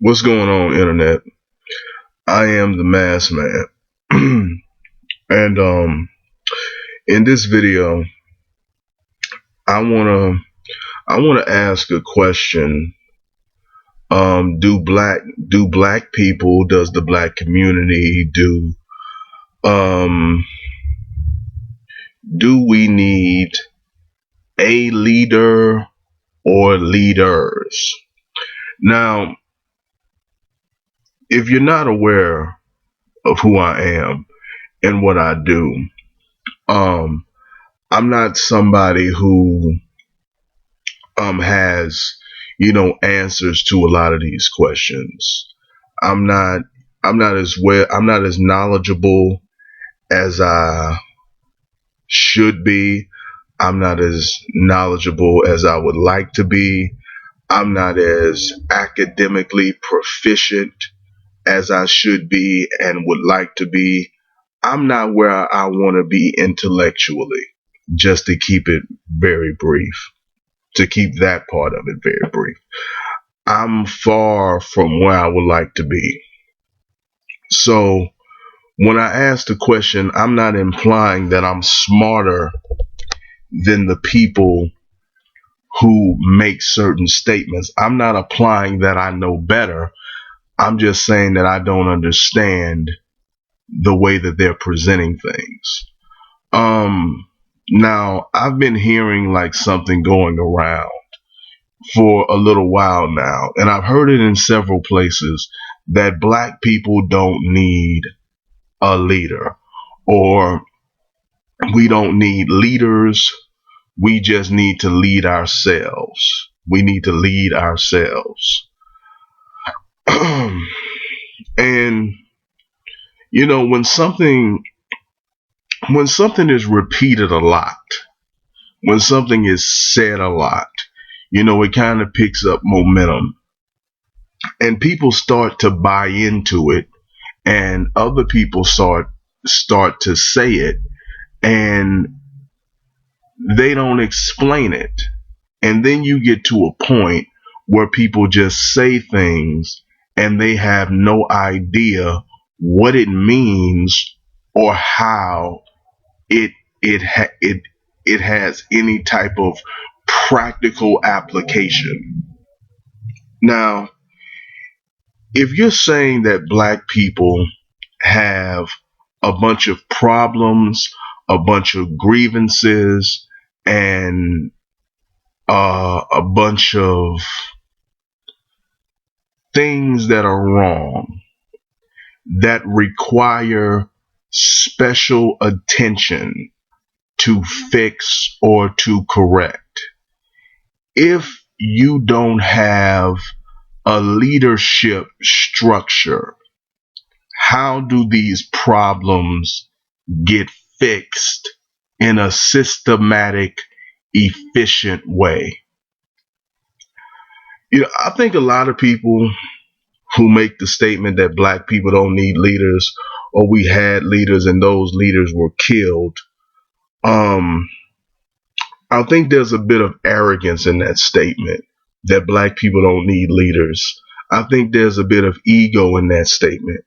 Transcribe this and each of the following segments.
What's going on, internet? I am the Mass Man, and in this video, I wanna ask a question. Do black people, does the black community um do we need a leader or leaders? Now, if you're not aware of who I am and what I do, um, I'm not somebody who has answers to a lot of these questions. I'm not I'm not as knowledgeable as I should be. I'm not as knowledgeable as I would like to be. I'm not as academically proficient as I should be and would like to be. I'm not where I want to be intellectually, just to keep it very brief, to keep that part of it very brief. I'm far from where I would like to be. So when I ask the question, I'm not implying that I'm smarter than the people who make certain statements. I'm not applying that I know better. I'm just saying that I don't understand the way that they're presenting things. Um, Now I've been hearing like something going around for a little while now, and I've heard it in several places that black people don't need a leader, or we don't need leaders. We just need to lead ourselves. We need to lead ourselves. And when something is repeated a lot, when something is said a lot, it kind of picks up momentum, and people start to buy into it, and other people start to say it, and they don't explain it. And then you get to a point where people just say things and they have no idea what it means or how it it has any type of practical application. Now, if you're saying that black people have a bunch of problems, a bunch of grievances, and a bunch of things that are wrong that require special attention to fix or to correct. If you don't have a leadership structure, how do these problems get fixed in a systematic, efficient way? I think a lot of people who make the statement that black people don't need leaders, or we had leaders and those leaders were killed, um, I think there's a bit of arrogance in that statement, that black people don't need leaders. I think there's a bit of ego in that statement.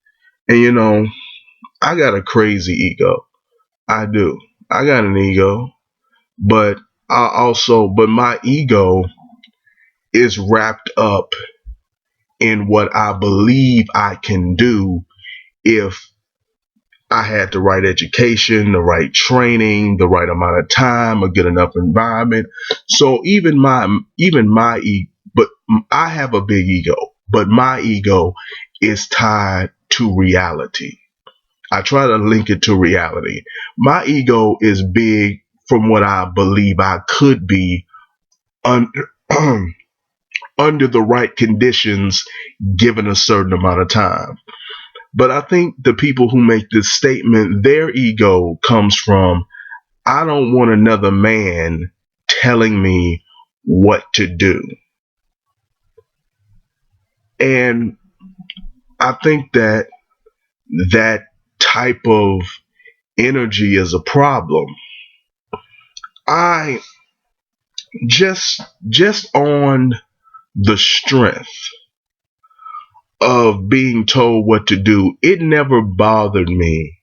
And I got a crazy ego. I do. I got an ego, but but my ego is wrapped up in what I believe I can do if I had the right education, the right training, the right amount of time, a good enough environment. So but I have a big ego, but my ego is tied to reality. I try to link it to reality. My ego is big from what I believe I could be under under the right conditions, given a certain amount of time. But I think the people who make this statement, their ego comes from, I don't want another man telling me what to do. And I think that that type of energy is a problem. I just on the strength of being told what to do, it never bothered me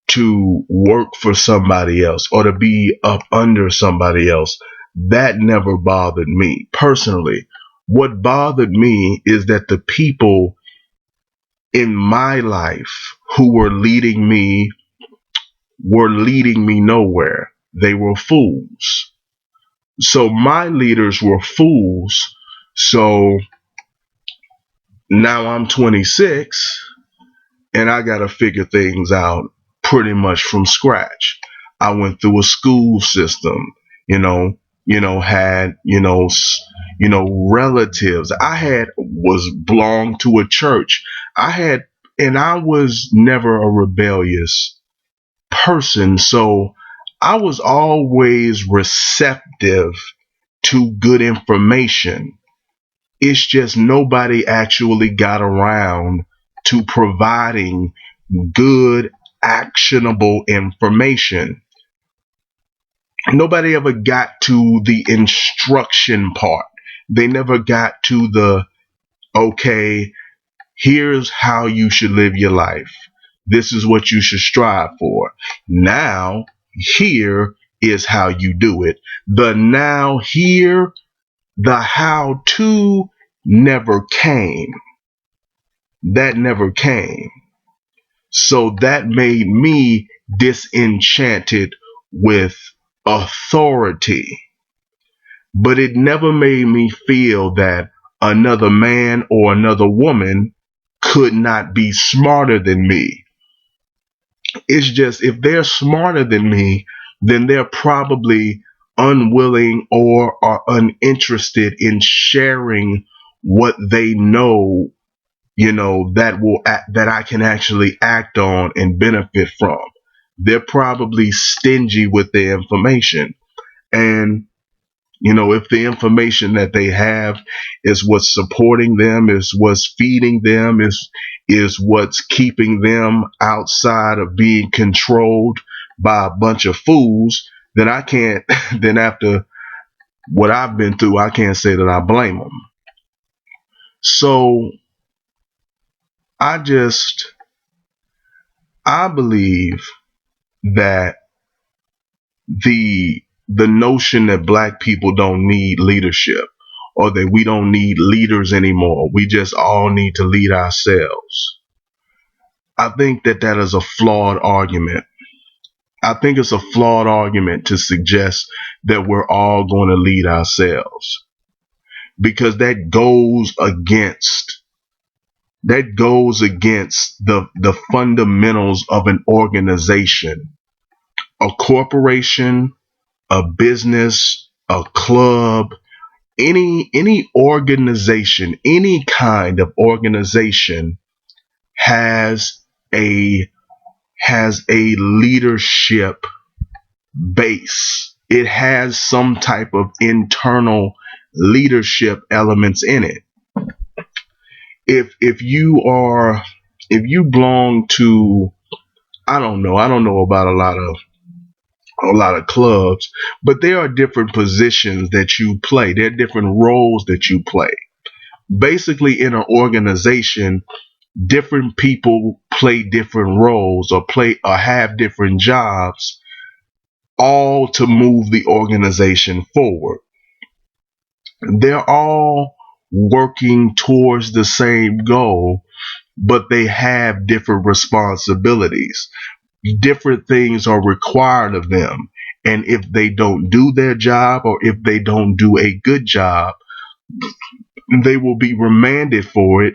to work for somebody else or to be up under somebody else. That never bothered me personally. What bothered me is that the people in my life who were leading me nowhere. They were fools. So my leaders were fools. So now I'm 26 and I got to figure things out pretty much from scratch. I went through a school system, you know, had, relatives. I had was belonged to a church. I had, and I was never a rebellious person. So I was always receptive to good information. It's just nobody actually got around to providing good, actionable information. Nobody ever got to the instruction part. They never got to the, okay, here's how you should live your life. This is what you should strive for. Now, here is how you do it. The now, here, the how to never came. That never came. So that made me disenchanted with authority. But it never made me feel that another man or another woman could not be smarter than me. It's just if they're smarter than me, then they're probably unwilling or are uninterested in sharing what they know, that I can actually act on and benefit from. They're probably stingy with their information. And if the information that they have is what's supporting them, is what's feeding them, is what's keeping them outside of being controlled by a bunch of fools, then I can't. Then after what I've been through, I can't say that I blame them. So I believe that the notion that black people don't need leadership or that we don't need leaders anymore, we just all need to lead ourselves. I think that is a flawed argument. I think it's a flawed argument to suggest that we're all going to lead ourselves, because that goes against the fundamentals of an organization, a corporation, a business, a club, any organization, any kind of organization has a leadership base. It has some type of internal leadership elements in it. If you belong to, I don't know about a lot of clubs, but there are different positions that you play. There are different roles that you play. Basically, in an organization, different people play different roles or have different jobs, all to move the organization forward. They're all working towards the same goal, but they have different responsibilities. Different things are required of them. And if they don't do their job, or if they don't do a good job, they will be remanded for it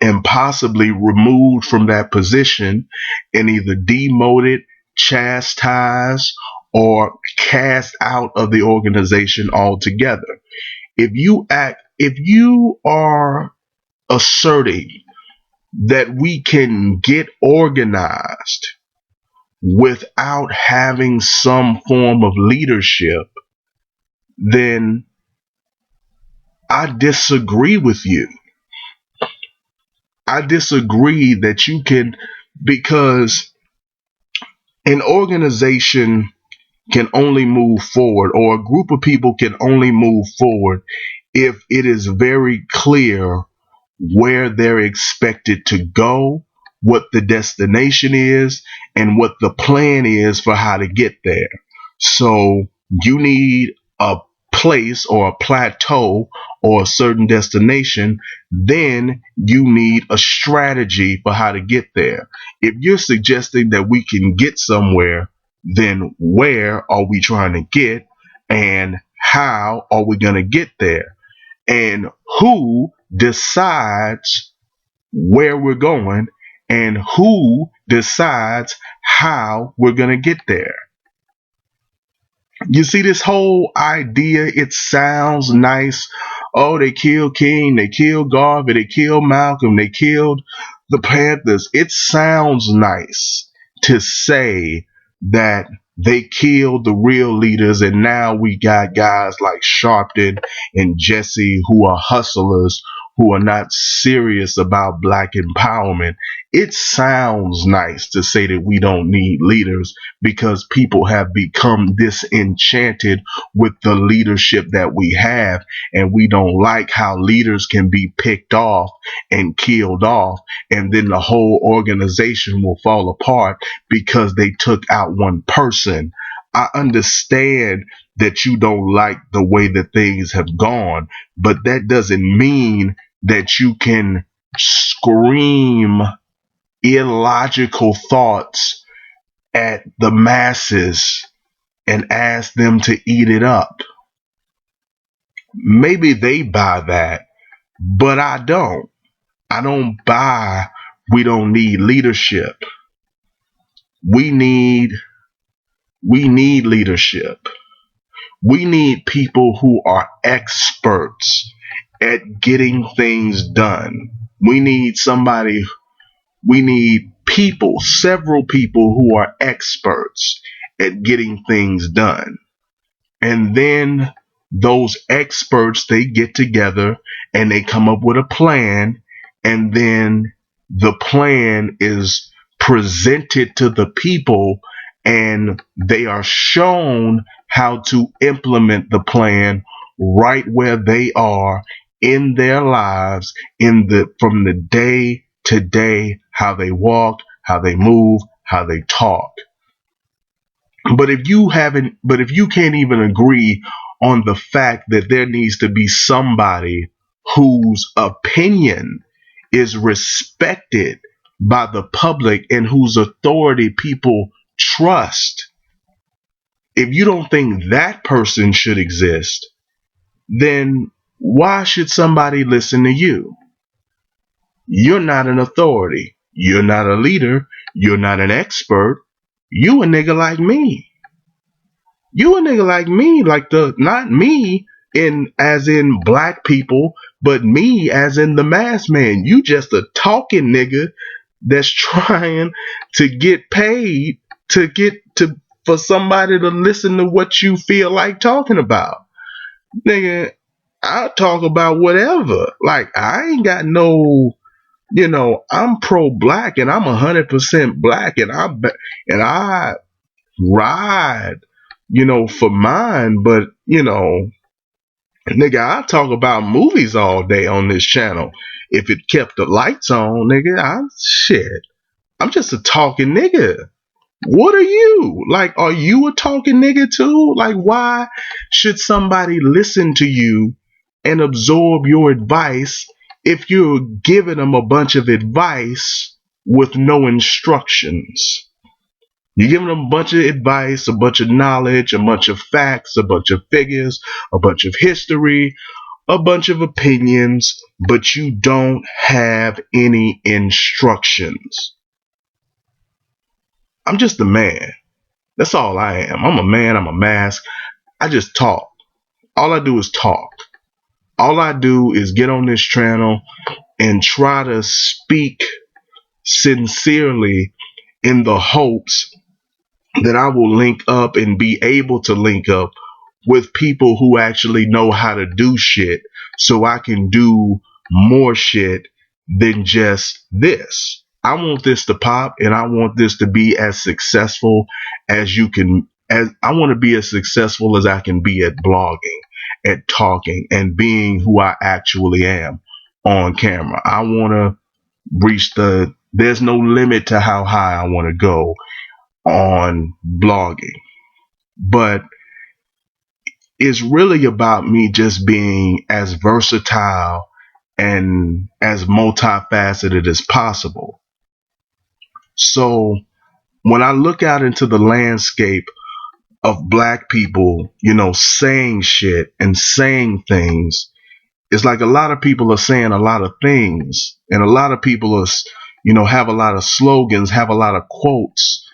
and possibly removed from that position and either demoted, chastised, or cast out of the organization altogether. If you are asserting that we can get organized without having some form of leadership, then I disagree with you. I disagree that you can, because an organization can only move forward, or a group of people can only move forward if it is very clear where they're expected to go, what the destination is, and what the plan is for how to get there. So you need a place or a plateau or a certain destination, then you need a strategy for how to get there. If you're suggesting that we can get somewhere, then where are we trying to get, and how are we going to get there? And who decides where we're going, and who decides how we're going to get there? You see, this whole idea, it sounds nice. Oh, they killed King, they killed Garvey, they killed Malcolm, they killed the Panthers. It sounds nice to say that they killed the real leaders, and now we got guys like Sharpton and Jesse who are hustlers, who are not serious about black empowerment. It sounds nice to say that we don't need leaders, because people have become disenchanted with the leadership that we have, and we don't like how leaders can be picked off and killed off, and then the whole organization will fall apart because they took out one person. I understand that you don't like the way that things have gone, but that doesn't mean that you can scream illogical thoughts at the masses and ask them to eat it up. Maybe they buy that, but I don't. I don't buy we don't need leadership. We need we need leadership. We need people who are experts at getting things done. We need somebody, we need people, several people who are experts at getting things done. And then those experts, they get together and they come up with a plan, and then the plan is presented to the people, and they are shown how to implement the plan right where they are in their lives, in the from the day to day, how they walk, how they move, how they talk. But if you can't even agree on the fact that there needs to be somebody whose opinion is respected by the public and whose authority people trust, if you don't think that person should exist, then why should somebody listen to you? You're not an authority. You're not a leader. You're not an expert. You a nigga like me. You a nigga like me, like the not me in as in black people, but me as in the mass man. You just a talking nigga that's trying to get paid to get to for somebody to listen to what you feel like talking about. Nigga, I'll talk about whatever. Like I ain't got no, I'm pro black and I'm 100% black, and I ride, for mine. But nigga, I talk about movies all day on this channel. If it kept the lights on, nigga, I'm just a talking nigga. What are you? Like, are you a talking nigga too? Like, why should somebody listen to you and absorb your advice if you're giving them a bunch of advice with no instructions? You're giving them a bunch of advice, a bunch of knowledge, a bunch of facts, a bunch of figures, a bunch of history, a bunch of opinions, but you don't have any instructions. I'm just a man. That's all I am. I'm a man. I'm a mask. I just talk. All I do is talk. All I do is get on this channel and try to speak sincerely in the hopes that I will link up and be able to link up with people who actually know how to do shit, so I can do more shit than just this. I want this to pop, and I want this to be as successful as you can. As I want to be as successful as I can be at blogging, at talking, and being who I actually am. on camera. I want to there's no limit to how high I want to go on blogging. But it's really about me just being as versatile and as multifaceted as possible. So when I look out into the landscape of black people, saying shit and saying things, it's like a lot of people are saying a lot of things, and a lot of people are, have a lot of slogans, have a lot of quotes,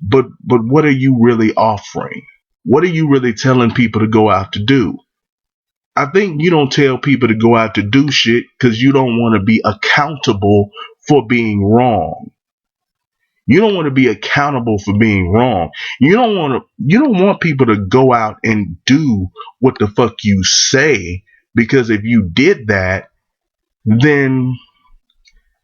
but what are you really offering? What are you really telling people to go out to do? I think you don't tell people to go out to do shit because you don't want to be accountable for being wrong. You don't want to be accountable for being wrong. You don't want people to go out and do what the fuck you say, because if you did that, then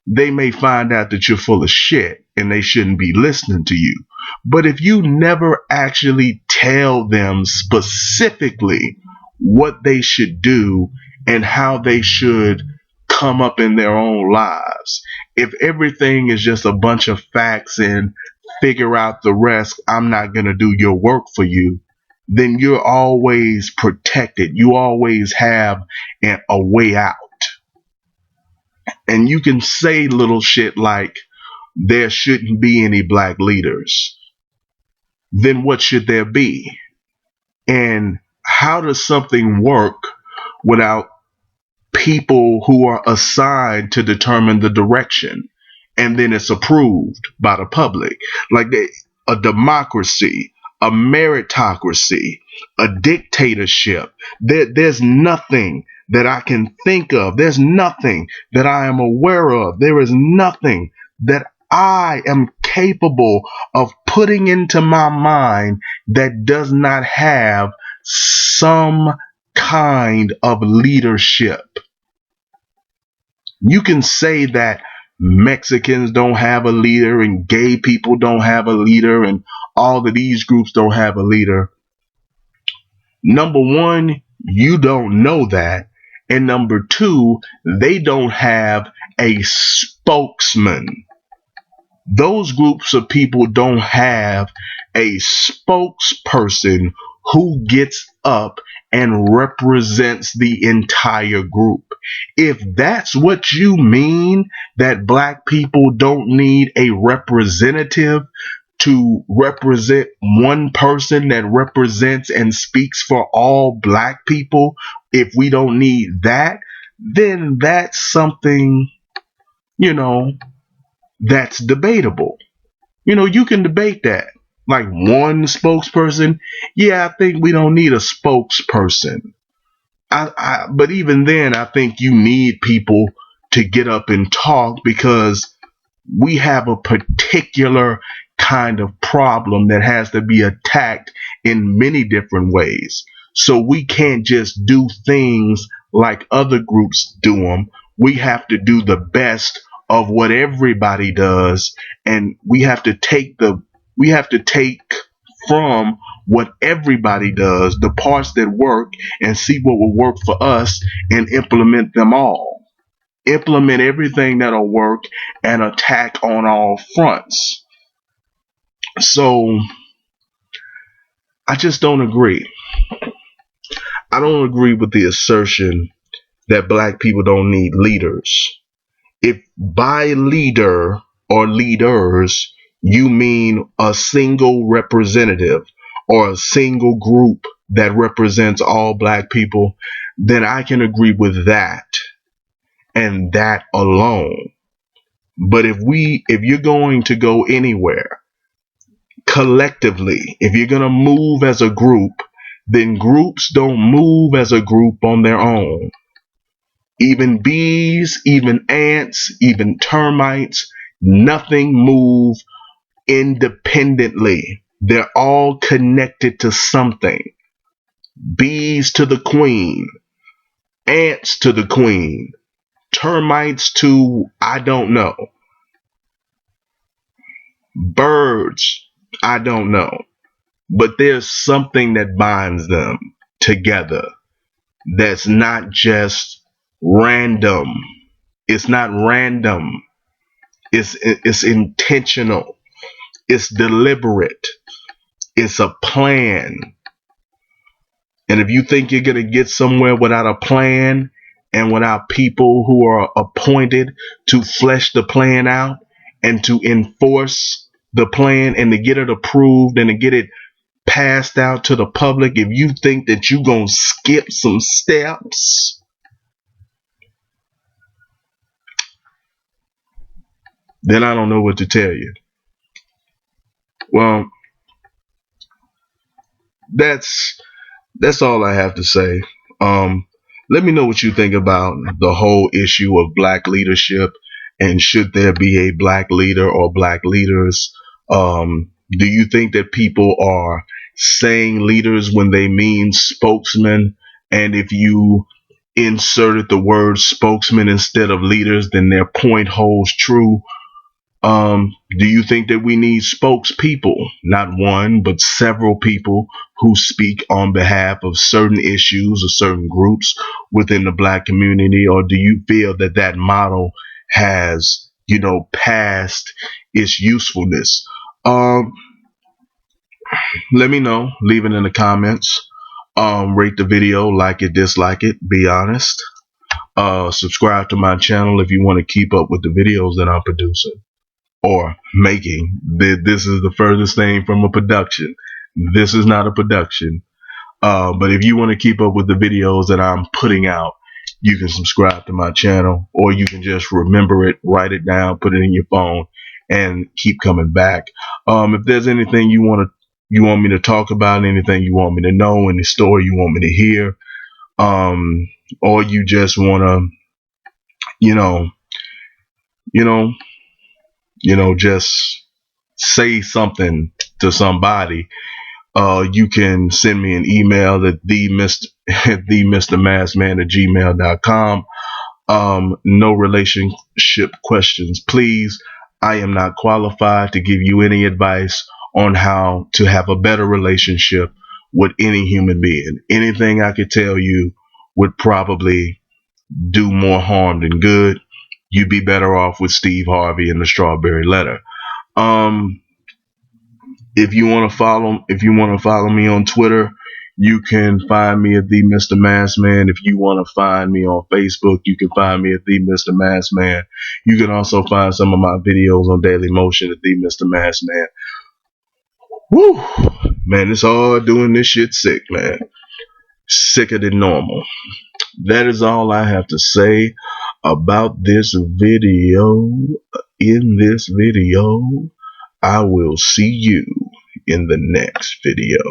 they may find out that you're full of shit and they shouldn't be listening to you. But if you never actually tell them specifically what they should do and how they should come up in their own lives, if everything is just a bunch of facts and figure out the rest, I'm not going to do your work for you, then you're always protected. You always have a way out. And you can say little shit like, there shouldn't be any black leaders. Then what should there be? And how does something work without people who are assigned to determine the direction, and then it's approved by the public? Like a democracy, a meritocracy, a dictatorship. There's nothing that I can think of. There's nothing that I am aware of. There is nothing that I am capable of putting into my mind that does not have some kind of leadership. You can say that Mexicans don't have a leader and gay people don't have a leader and all of these groups don't have a leader. Number one, you don't know that. And number two, they don't have a spokesman. Those groups of people don't have a spokesperson who gets up and represents the entire group. If that's what you mean, that black people don't need a representative to represent one person that represents and speaks for all black people, if we don't need that, then that's something, that's debatable. You can debate that. Like one spokesperson, yeah, I think we don't need a spokesperson. But even then, I think you need people to get up and talk, because we have a particular kind of problem that has to be attacked in many different ways. So we can't just do things like other groups do them. We have to do the best of what everybody does, and we have to take from what everybody does, the parts that work, and see what will work for us and implement them all. Implement everything that'll work and attack on all fronts. So I just don't agree. I don't agree with the assertion that black people don't need leaders. If by leader or leaders you mean a single representative or a single group that represents all black people, then I can agree with that and that alone. But if you're going to go anywhere collectively, if you're going to move as a group, then groups don't move as a group on their own. Even bees, even ants, even termites, nothing move independently. They're all connected to something. Bees to the queen, ants to the queen, termites to I don't know, birds, I don't know. But there's something that binds them together that's not just random. It's not random. It's intentional. It's deliberate. It's a plan. And if you think you're going to get somewhere without a plan and without people who are appointed to flesh the plan out and to enforce the plan and to get it approved and to get it passed out to the public, if you think that you're going to skip some steps, then I don't know what to tell you. Well, that's all I have to say. Let me know what you think about the whole issue of black leadership and should there be a black leader or black leaders. Do you think that people are saying leaders when they mean spokesman? And if you inserted the word spokesman instead of leaders, then their point holds true. Do you think that we need spokespeople, not one, but several people who speak on behalf of certain issues or certain groups within the black community? Or do you feel that that model has, passed its usefulness? Let me know. Leave it in the comments. Rate the video, like it, dislike it, be honest. Subscribe to my channel if you want to keep up with the videos that I'm producing or making. This is the furthest thing from a production. This is not a production. But if you want to keep up with the videos that I'm putting out, you can subscribe to my channel, or you can just remember it, write it down, put it in your phone, and keep coming back. If there's anything you want me to talk about, anything you want me to know, any story you want me to hear, or you just want to, you know, just say something to somebody, you can send me an email at themrmassman@gmail.com. No relationship questions, please. I am not qualified to give you any advice on how to have a better relationship with any human being. Anything I could tell you would probably do more harm than good. You'd be better off with Steve Harvey and the Strawberry Letter. If you want to follow me on Twitter, you can find me at the Mr. Maskman. If you want to find me on Facebook, you can find me at the Mr. Maskman. You can also find some of my videos on Daily Motion at the Mr. Maskman. Woo, man, it's hard doing this shit sick, man. Sicker than normal. That is all I have to say about this video. In this video, I will see you in the next video.